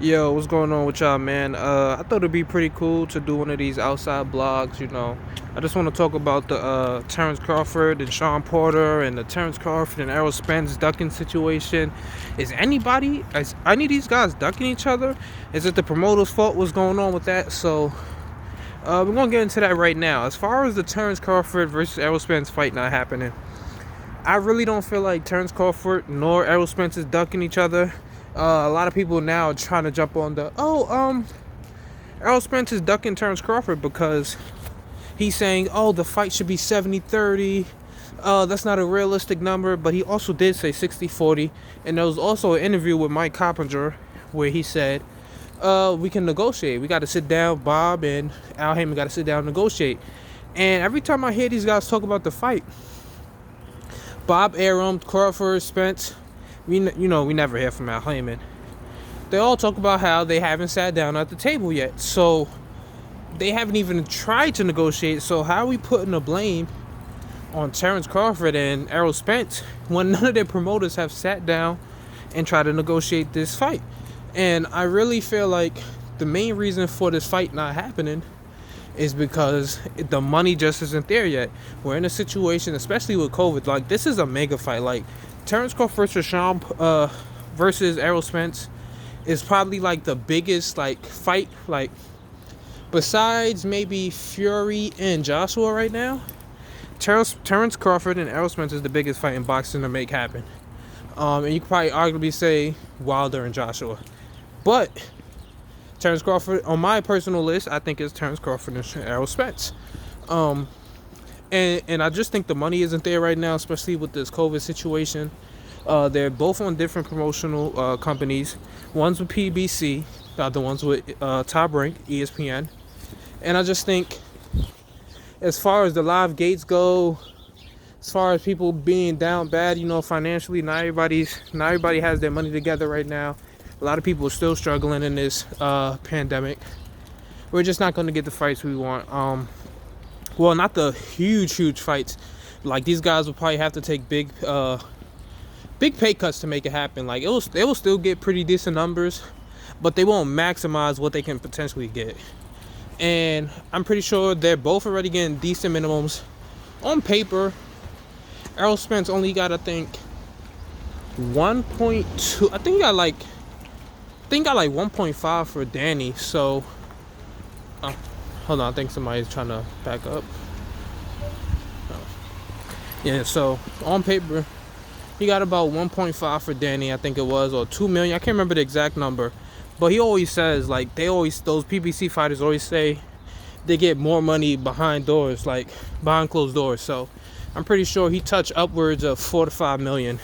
Yo, what's going on with y'all, man? I thought it'd be pretty cool to do one of these outside blogs, I just want to talk about the Terence Crawford and Shawn Porter and the Terence Crawford and Errol Spence ducking situation. Is any of these guys ducking each other? Is it the promoter's fault? What's going on with that? So, we're going to get into that right now. As far as the Terence Crawford versus Errol Spence fight not happening, I really don't feel like Terence Crawford nor Errol Spence is ducking each other. A lot of people now are trying to jump on Errol Spence is ducking Terence Crawford because he's saying, the fight should be 70-30. That's not a realistic number, but he also did say 60-40. And there was also an interview with Mike Coppinger where he said, we can negotiate. We got to sit down. Bob and Al Heyman got to sit down and negotiate. And every time I hear these guys talk about the fight, Bob Arum, Crawford, Spence, we never hear from Al Heyman. They all talk about how they haven't sat down at the table yet. So they haven't even tried to negotiate. So how are we putting the blame on Terence Crawford and Errol Spence when none of their promoters have sat down and tried to negotiate this fight? And I really feel like the main reason for this fight not happening is because the money just isn't there yet. We're in a situation, especially with COVID, like this is a mega fight. Like Terence Crawford versus Shawn versus Errol Spence is probably like the biggest fight, like besides maybe Fury and Joshua right now. Terence Crawford and Errol Spence is the biggest fight in boxing to make happen. And you could probably arguably say Wilder and Joshua, but Terence Crawford on my personal list, I think it's Terence Crawford and Errol Spence. And I just think the money isn't there right now, especially with this COVID situation. They're both on different promotional companies. One's with PBC, the other one's with Top Rank, ESPN. And I just think, as far as the live gates go, as far as people being down bad, financially, not everybody has their money together right now. A lot of people are still struggling in this pandemic. We're just not going to get the fights we want. Well, not the huge fights. Like these guys will probably have to take big pay cuts to make it happen. Like they will still get pretty decent numbers, but they won't maximize what they can potentially get. And I'm pretty sure they're both already getting decent minimums on paper. Errol Spence only got, I think, 1.2. I think he got like 1.5 for Danny. So hold on, I think somebody's trying to back up. Yeah, so on paper, he got about 1.5 for Danny, I think it was, or 2 million. I can't remember the exact number. But he always says, those PBC fighters always say they get more money behind doors, like behind closed doors. So I'm pretty sure he touched upwards of 4 to 5 million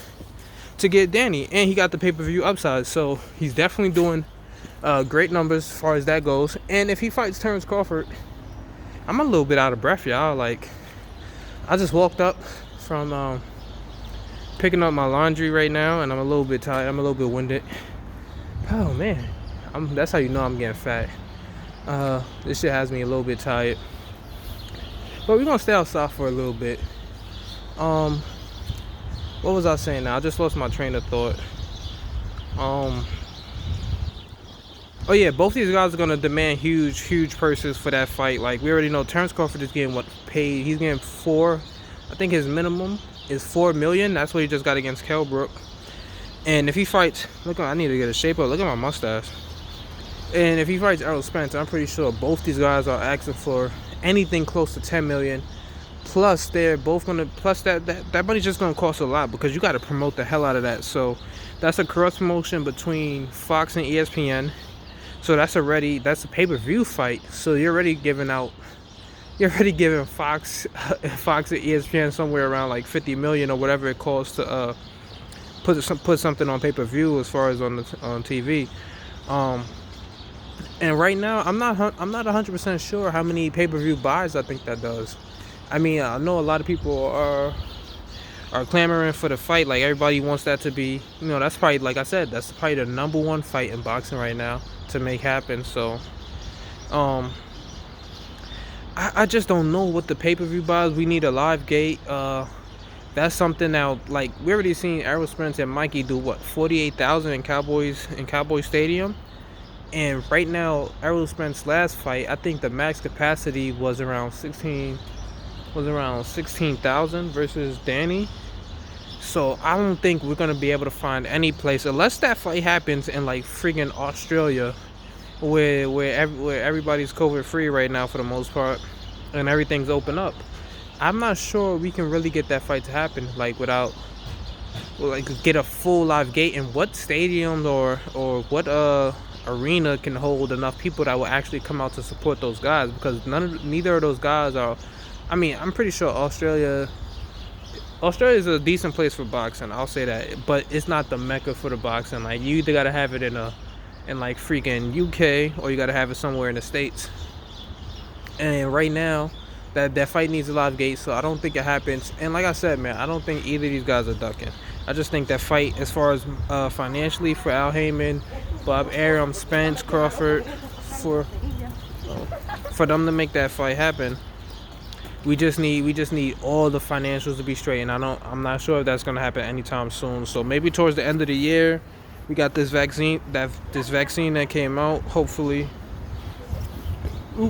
to get Danny. And he got the pay-per-view upside. So he's definitely doing great numbers as far as that goes. And if he fights Terence Crawford, I'm a little bit out of breath, y'all. I just walked up from picking up my laundry right now, and I'm a little bit tired. I'm a little bit winded. Oh man, that's how you know I'm getting fat. This shit has me a little bit tired. But we're gonna stay outside for a little bit. What was I saying now? I just lost my train of thought. Oh yeah, both these guys are gonna demand huge purses for that fight. Like we already know, Terence Crawford is getting paid. He's getting 4. I think his minimum is 4 million. That's what he just got against Kell Brook. And if he fights, I need to get a shape up. Look at my mustache. And if he fights Errol Spence, I'm pretty sure both these guys are asking for anything close to 10 million. Plus, they're both gonna. Plus, that money's just gonna cost a lot because you got to promote the hell out of that. So that's a cross promotion between Fox and ESPN. So that's a pay-per-view fight. So you're already giving Fox and ESPN somewhere around like 50 million or whatever it costs to put something on pay-per-view as far as on TV. And right now I'm not 100% sure how many pay-per-view buys I think that does. I mean, I know a lot of people are clamoring for the fight. Like everybody wants that to be, that's probably, like I said, that's probably the number one fight in boxing right now to make happen. So I just don't know what the pay-per-view buys. We need a live gate. That's something now, like we already seen Errol Spence and Mikey do 48,000 in Cowboys Stadium. And right now, Errol Spence's last fight, I think the max capacity was around 16,000 versus Danny. So I don't think we're gonna be able to find any place unless that fight happens in like freaking Australia, where everybody's COVID free right now for the most part, and everything's open up. I'm not sure we can really get that fight to happen like without like get a full live gate, and what stadiums or what arena can hold enough people that will actually come out to support those guys, because neither of those guys are. I mean, I'm pretty sure Australia is a decent place for boxing, I'll say that, but it's not the mecca for the boxing. Like, you either gotta have it in like freaking UK, or you gotta have it somewhere in the States. And right now, that fight needs a live gate, so I don't think it happens. And like I said, man, I don't think either of these guys are ducking. I just think that fight, as far as financially, for Al Heyman, Bob Arum, Spence, Crawford, for them to make that fight happen, we just need all the financials to be straight, and I'm not sure if that's gonna happen anytime soon. So maybe towards the end of the year, we got this vaccine that came out. Hopefully,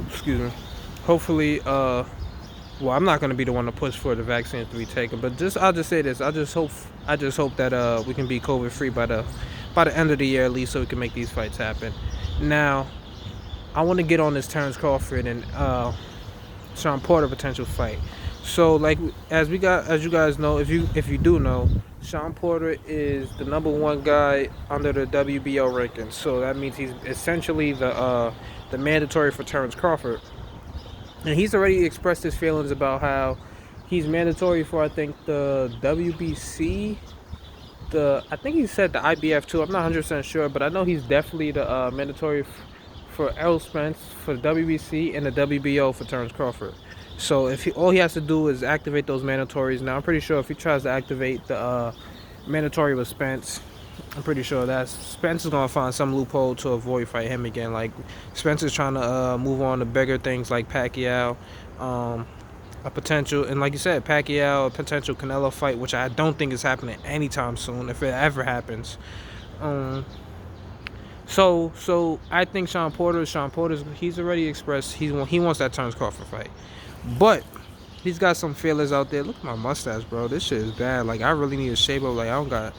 excuse me. Hopefully, well, I'm not gonna be the one to push for the vaccines to be taken, but I'll just say this: I just hope that we can be COVID free by the end of the year at least, so we can make these fights happen. Now, I want to get on this Terence Crawford and Shawn Porter potential fight. So, like, as you guys know, if you do know, Shawn Porter is the #1 guy under the WBO rankings. So that means he's essentially the mandatory for Terence Crawford. And he's already expressed his feelings about how he's mandatory for, I think, the WBC. I think he said the IBF too. I'm not 100% sure, but I know he's definitely the mandatory for Errol Spence for the WBC and the WBO for Terence Crawford. So all he has to do is activate those mandatories. Now I'm pretty sure if he tries to activate the mandatory with Spence, I'm pretty sure that Spence is gonna find some loophole to avoid fight him again. Like, Spence is trying to move on to bigger things like Pacquiao, a potential, and like you said, Pacquiao, a potential Canelo fight, which I don't think is happening anytime soon, if it ever happens. So I think Shawn Porter's he's already expressed he wants that Terence Crawford fight, but he's got some feelers out there. Look at my mustache, bro. This shit is bad. Like, I really need to shape up. Like, I don't got.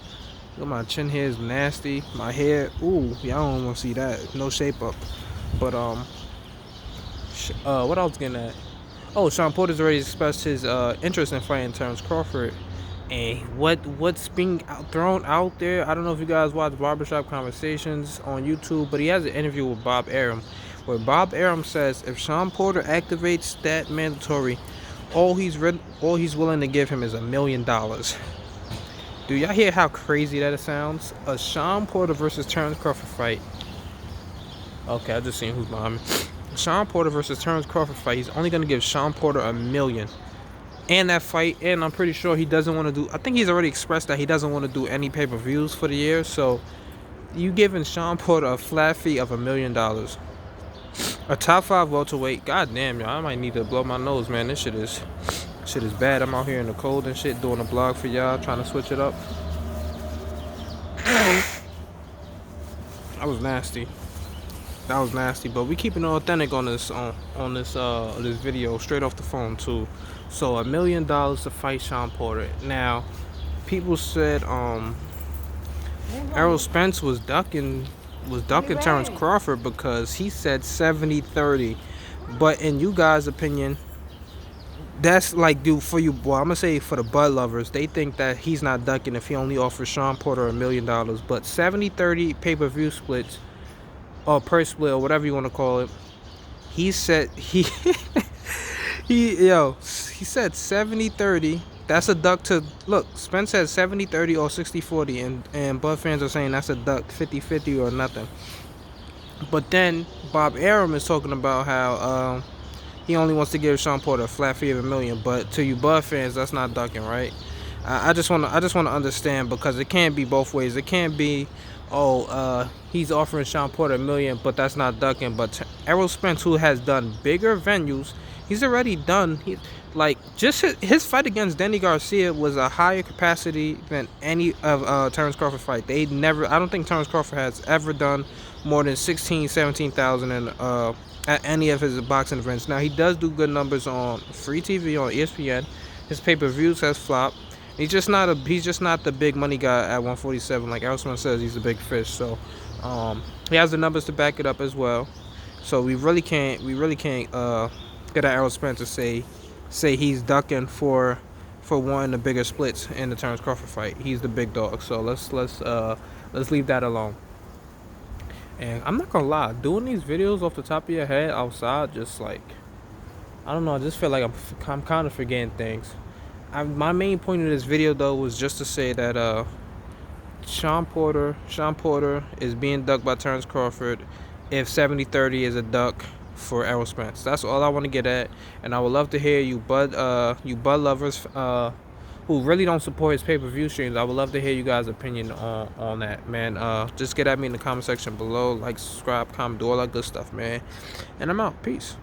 Look, my chin hair is nasty. My hair, ooh, y'all don't want to see that. No shape up. But what I was getting at? Oh, Shawn Porter's already expressed his interest in fighting Terence Crawford. And what's being thrown out there, I don't know if you guys watch Barbershop Conversations on YouTube, but he has an interview with Bob Arum, where Bob Arum says if Shawn Porter activates that mandatory, all he's willing to give him is $1 million. Do y'all hear how crazy that sounds? A Shawn Porter versus Terence Crawford fight. Okay, I just seen who's behind me. Shawn Porter versus Terence Crawford fight. He's only gonna give Shawn Porter $1 million. And that fight, and I'm pretty sure he doesn't want to do. I think he's already expressed that he doesn't want to do any pay-per-views for the year. So, you giving Shawn Porter a flat fee of $1 million, a top 5 welterweight. God damn, y'all, I might need to blow my nose, man. This shit is bad. I'm out here in the cold and shit doing a blog for y'all, trying to switch it up. That was nasty. But we keeping it authentic on this this video, straight off the phone too. So $1 million to fight Shawn Porter. Now, people said Errol Spence was ducking Terence Crawford because he said 70-30. But in you guys' opinion, that's like, dude, for you, boy, I'm gonna say for the Bud lovers, they think that he's not ducking if he only offers Shawn Porter $1 million. But 70-30 pay-per-view splits, or per split, or whatever you want to call it, he said he said 70-30. That's a duck to look. Spence said 70-30 or 60-40, and Bud fans are saying that's a duck, 50-50 or nothing. But then Bob Arum is talking about how he only wants to give Shawn Porter a flat fee of $1 million. But to you Bud fans, that's not ducking, right? I just want to understand, because it can't be both ways. It can't be, he's offering Shawn Porter $1 million, but that's not ducking. But Errol Spence, who has done bigger venues, He's already done. Like just his fight against Danny Garcia was a higher capacity than any of Terence Crawford fight. They never. I don't think Terence Crawford has ever done more than 16, 17,000 in at any of his boxing events. Now he does do good numbers on free TV on ESPN. His pay-per-views has flopped. He's just not the big money guy at 147. Like Errol Spence says, he's a big fish. So he has the numbers to back it up as well. So we really can't get at Errol Spence to say he's ducking for one of the bigger splits in the Terence Crawford fight. He's the big dog. So let's leave that alone. And I'm not gonna lie, doing these videos off the top of your head outside, just like, I don't know, I just feel like I'm kind of forgetting things. My main point of this video though was just to say that Shawn Porter is being ducked by Terence Crawford if 70-30 is a duck for Errol Spence. That's all I want to get at, and I would love to hear you Bud lovers who really don't support his pay-per-view streams. I would love to hear you guys' opinion on that, man. Just get at me in the comment section below, like, subscribe, comment, do all that good stuff, man. And I'm out. Peace.